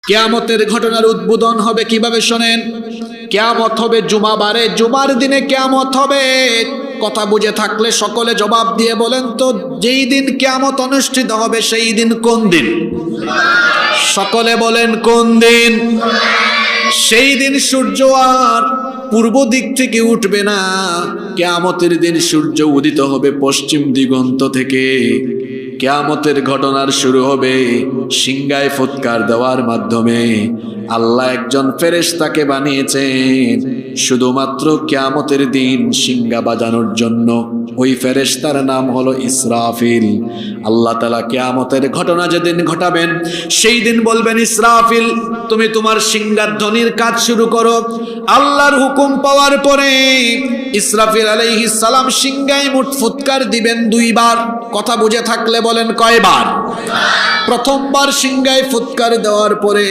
কিয়ামতের ঘটনার উদ্বোধন হবে কিভাবে শোনেন। কিয়ামত হবে জুমাবারে, জুমার দিনে কিয়ামত হবে। কথা বুঝে থাকলে সকলে জবাব দিয়ে বলেন তো, যেই দিন কিয়ামত অনুষ্ঠিত হবে সেই দিন কোন দিন? সকলে বলেন কোন দিন? সেই দিন সূর্য আর পূর্ব দিক থেকে উঠবে না। কিয়ামতের দিন সূর্য উদিত হবে পশ্চিম দিগন্ত থেকে। কিয়ামতের ঘটনার শুরু হবে সিংহায় ফুৎকার দেওয়ার মাধ্যমে। আল্লাহ একজন ফেরেশতাকে বানিয়েছেন শুধুমাত্র কিয়ামতের দিন সিংহা বাজানোর জন্য। ওই ফেরেশতার নাম হলো ইসরাফিল। আল্লাহ তাআলা কিয়ামতের ঘটনা যেদিন ঘটাবেন সেই দিন বলবেন, ইসরাফিল তুমি তোমার সিংহার ধ্বনির কাজ শুরু করো। আল্লাহর হুকুম পাওয়ার পরে ইসরাফিল আলাইহিস সালাম সিংহায় মুঠ ফুৎকার দিবেন দুইবার। কথা বুঝে থাকলে বলেন কয়বার? প্রথমবার সিংহায় ফুৎকার দেওয়ার পরে